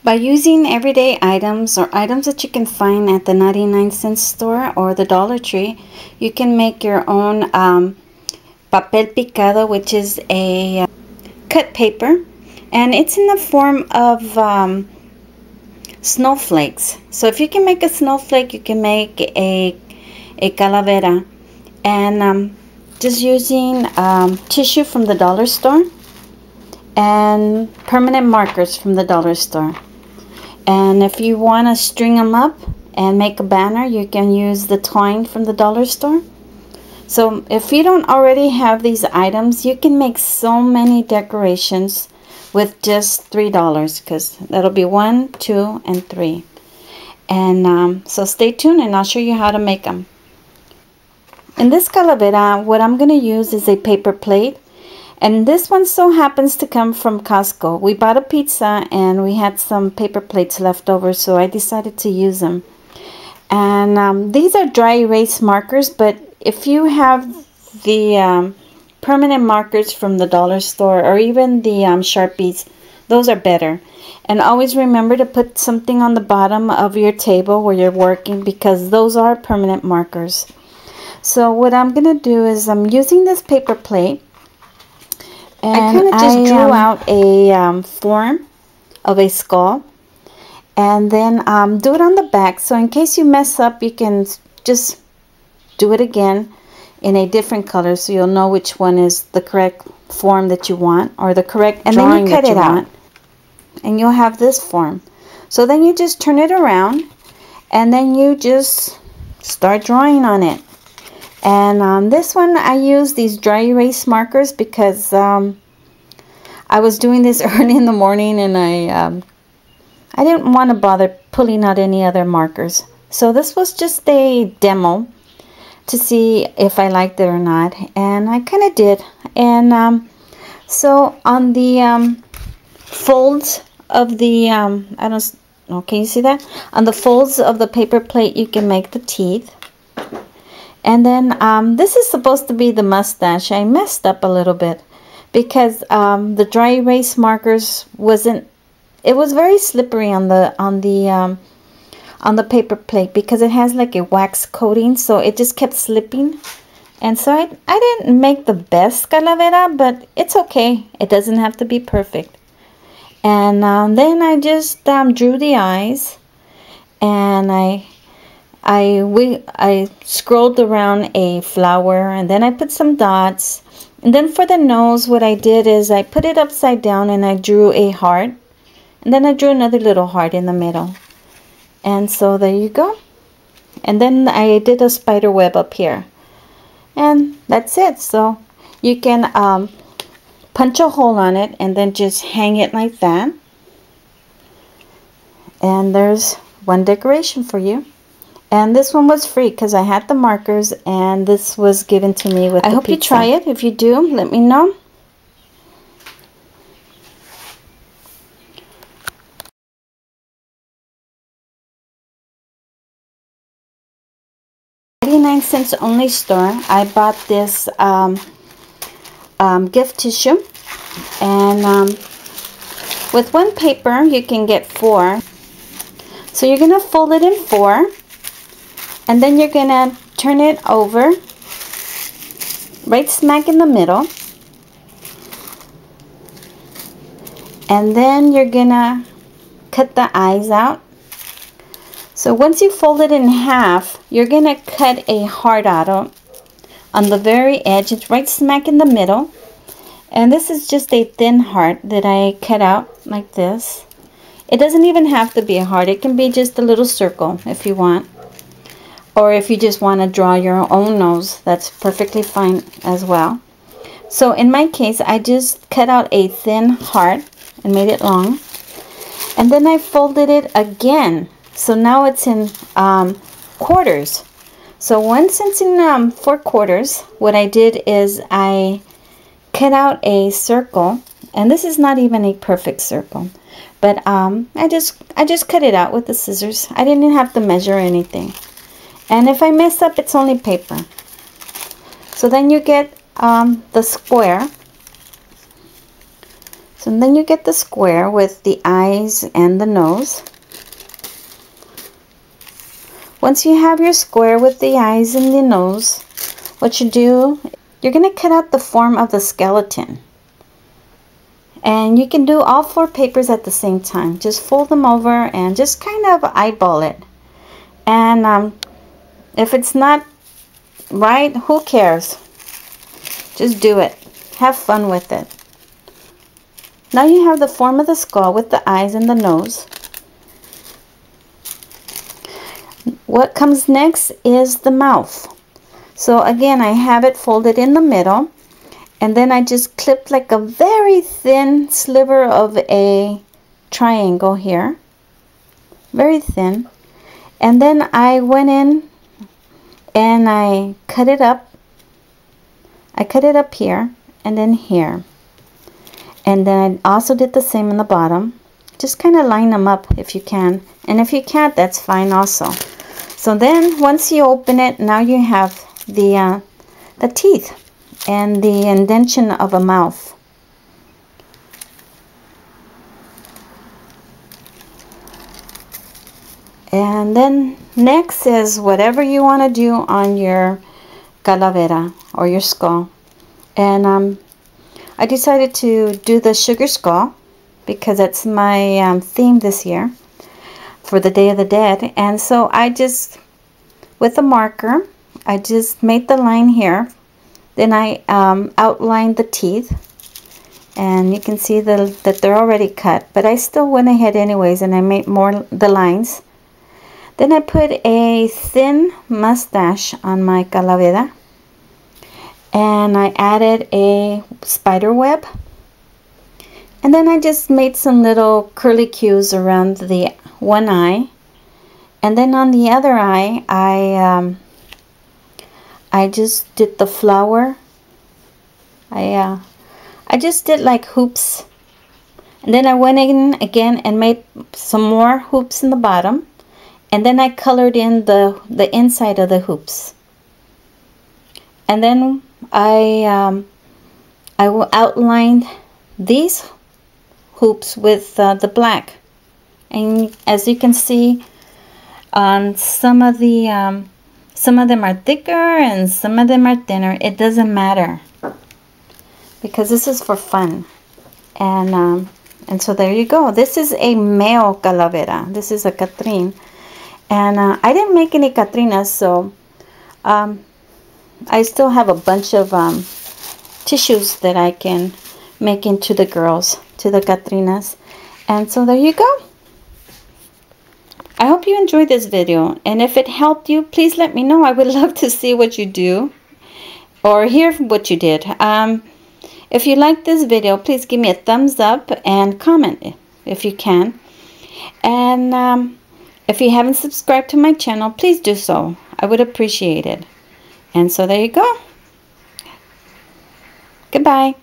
By using everyday items or items that you can find at the 99-cent store or the Dollar Tree, you can make your own papel picado, which is a cut paper, and it's in the form of snowflakes. So if you can make a snowflake, you can make a calavera, and just using tissue from the dollar store and permanent markers from the dollar store. And if you want to string them up and make a banner, you can use the twine from the dollar store. So if you don't already have these items, you can make so many decorations with just $3, because that'll be 1, 2, and 3. And so stay tuned and I'll show you how to make them. In this calavera, what I'm going to use is a paper plate. And this one so happens to come from Costco. We bought a pizza and we had some paper plates left over, so I decided to use them. And these are dry erase markers, but if you have the permanent markers from the dollar store or even the Sharpies, those are better. And always remember to put something on the bottom of your table where you're working, because those are permanent markers. So what I'm going to do is I'm using this paper plate. And I kind of just drew out a form of a skull, and then do it on the back, so in case you mess up, you can just do it again in a different color, so you'll know which one is the correct form that you want, or the correct drawing. And then you cut it out, and you'll have this form. So then you just turn it around, and then you just start drawing on it. And on this one, I use these dry erase markers because I was doing this early in the morning, and I didn't want to bother pulling out any other markers. So this was just a demo to see if I liked it or not, and I kind of did. And so on the folds of the I don't know, can you see that? On the folds of the paper plate, you can make the teeth. And then this is supposed to be the mustache. I messed up a little bit because the dry erase markers wasn't. It was very slippery on the paper plate because it has like a wax coating, so it just kept slipping. And so I didn't make the best calavera, but it's okay. It doesn't have to be perfect. And then I just drew the eyes, and I scrolled around a flower, and then I put some dots. And then for the nose, what I did is I put it upside down and I drew a heart. And then I drew another little heart in the middle. And so there you go. And then I did a spider web up here. And that's it. So you can punch a hole on it and then just hang it like that. And there's one decoration for you. And this one was free because I had the markers, and this was given to me with the pizza. I hope you try it. If you do, let me know. $99 only store. I bought this gift tissue, and with one paper you can get 4. So you're gonna fold it in 4. And then you're going to turn it over right smack in the middle. And then you're going to cut the eyes out. So once you fold it in half, you're going to cut a heart out on the very edge. It's right smack in the middle. And this is just a thin heart that I cut out like this. It doesn't even have to be a heart. It can be just a little circle if you want. Or if you just want to draw your own nose, that's perfectly fine as well. So in my case, I just cut out a thin heart and made it long. And then I folded it again. So now it's in quarters. So once it's in 4 quarters, what I did is I cut out a circle. And this is not even a perfect circle. But I just cut it out with the scissors. I didn't have to measure anything. And if I mess up, it's only paper. So then you get the square. So then you get the square with the eyes and the nose. Once you have your square with the eyes and the nose, what you do, you're going to cut out the form of the skeleton. And you can do all 4 papers at the same time. Just fold them over and just kind of eyeball it. And if it's not right, who cares? Just do it. Have fun with it. Now you have the form of the skull with the eyes and the nose. What comes next is the mouth. So again, I have it folded in the middle, and then I just clipped like a very thin sliver of a triangle here, very thin, and then I went in and I cut it up. I cut it up here and then here, and then I also did the same in the bottom. Just kind of line them up if you can, and if you can't, that's fine also. So then once you open it, now you have the teeth and the indentation of a mouth. And then next is whatever you want to do on your calavera or your skull. And I decided to do the sugar skull because that's my theme this year for the Day of the Dead. And so I just, with a marker, I just made the line here. Then I outlined the teeth, and you can see that they're already cut, but I still went ahead anyways and I made more the lines. Then I put a thin mustache on my calavera, and I added a spider web, and then I just made some little curly cues around the one eye, and then on the other eye I just did the flower. I just did like hoops, and then I went in again and made some more hoops in the bottom, and then I colored in the inside of the hoops, and then I outlined these hoops with the black. And as you can see, on some of them are thicker and some of them are thinner. It doesn't matter, because this is for fun. And so there you go. This is a male calavera. This is a Catrín. And I didn't make any Catrinas, so I still have a bunch of tissues that I can make into the girls, to the Catrinas. And so there you go. I hope you enjoyed this video, and if it helped you, please let me know. I would love to see what you do or hear what you did. If you like this video, please give me a thumbs up and comment if you can. And if you haven't subscribed to my channel, please do so. I would appreciate it. And so there you go. Goodbye.